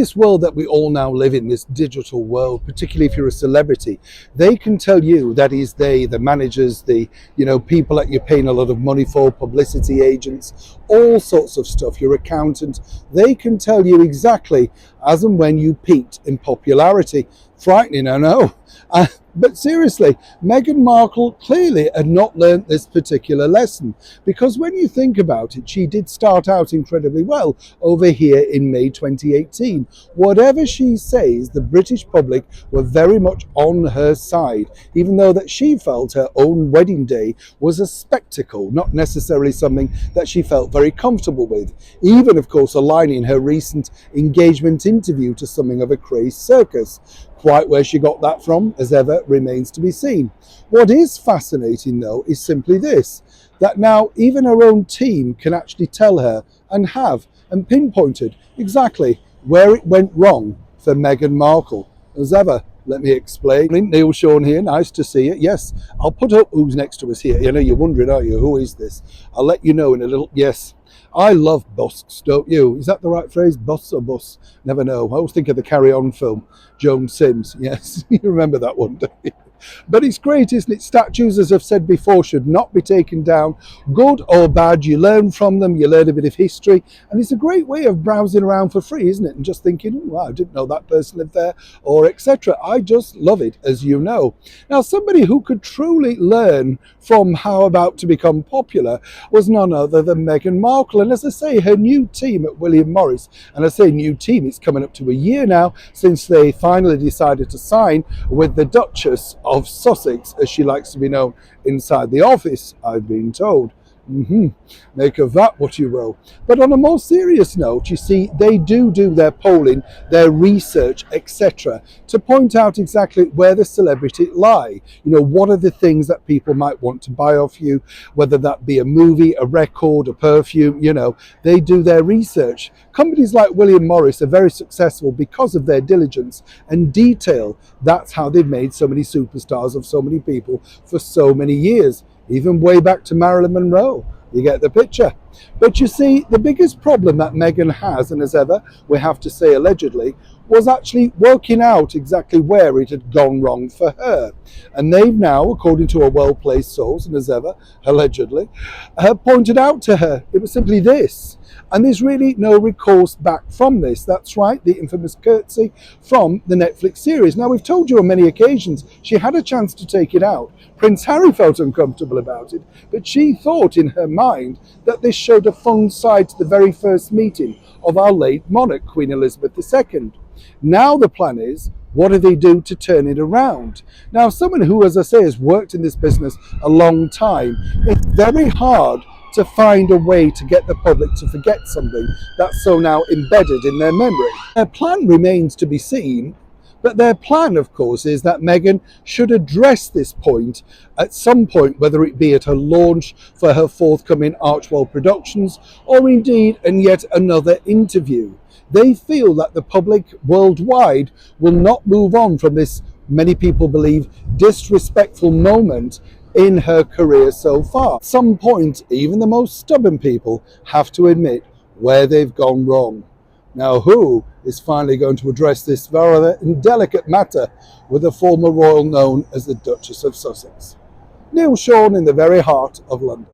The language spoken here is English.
this world that we all now live in, this digital world, particularly if you're a celebrity, they can tell you, that is they, the managers, the people that you're paying a lot of money for, publicity agents, all sorts of stuff, your accountant, they can tell you exactly as and when you peaked in popularity. Frightening, I know. But seriously, Meghan Markle clearly had not learnt this particular lesson, because when you think about it, she did start out incredibly well over here in May 2018. Whatever she says, the British public were very much on her side, even though that she felt her own wedding day was a spectacle, not necessarily something that she felt very comfortable with, even of course aligning her recent engagement interview to something of a crazed circus. Quite where she got that from, as ever, remains to be seen. What is fascinating, though, is simply this, that now even her own team can actually tell her and pinpointed exactly where it went wrong for Meghan Markle. As ever, let me explain. Neil Sean here, nice to see you. Yes, I'll put up who's next to us here. You're wondering, are you? Who is this? I'll let you know in a little. Yes. I love busks, don't you? Is that the right phrase? Bus or bus? Never know. I always think of the Carry On film, Joan Sims. Yes, you remember that one, don't you? But it's great, isn't it? Statues, as I've said before, should not be taken down. Good or bad, you learn from them, you learn a bit of history, and it's a great way of browsing around for free, isn't it? And just thinking, oh, wow, I didn't know that person lived there, or etc. I just love it, as you know. Now, somebody who could truly learn from how about to become popular was none other than Meghan Markle. And as I say, her new team at William Morris, and I say new team, it's coming up to a year now since they finally decided to sign with the Duchess of Sussex, as she likes to be known inside the office, I've been told. Make of that what you will. But on a more serious note, you see, they do their polling, their research, etc., to point out exactly where the celebrity lie. What are the things that people might want to buy off you, whether that be a movie, a record, a perfume, they do their research. Companies like William Morris are very successful because of their diligence and detail. That's how they've made so many superstars of so many people for so many years. Even way back to Marilyn Monroe. You get the picture. But you see, the biggest problem that Meghan has, and as ever, we have to say allegedly, was actually working out exactly where it had gone wrong for her. And they've now, according to a well-placed source, and as ever, allegedly, pointed out to her, it was simply this. And there's really no recourse back from this. That's right, the infamous curtsy from the Netflix series. Now, we've told you on many occasions, she had a chance to take it out. Prince Harry felt uncomfortable about it, but she thought in her mind that this showed a fun side to the very first meeting of our late monarch, Queen Elizabeth II. Now the plan is, what do they do to turn it around? Now, someone who, as I say, has worked in this business a long time, it's very hard to find a way to get the public to forget something that's so now embedded in their memory. Their plan remains to be seen, but their plan, of course, is that Meghan should address this point at some point, whether it be at her launch for her forthcoming Archwell Productions, or indeed in yet another interview. They feel that the public worldwide will not move on from this, many people believe, disrespectful moment in her career so far. At some point, even the most stubborn people have to admit where they've gone wrong. Now, who is finally going to address this rather indelicate matter with a former royal known as the Duchess of Sussex? Neil Sean in the very heart of London.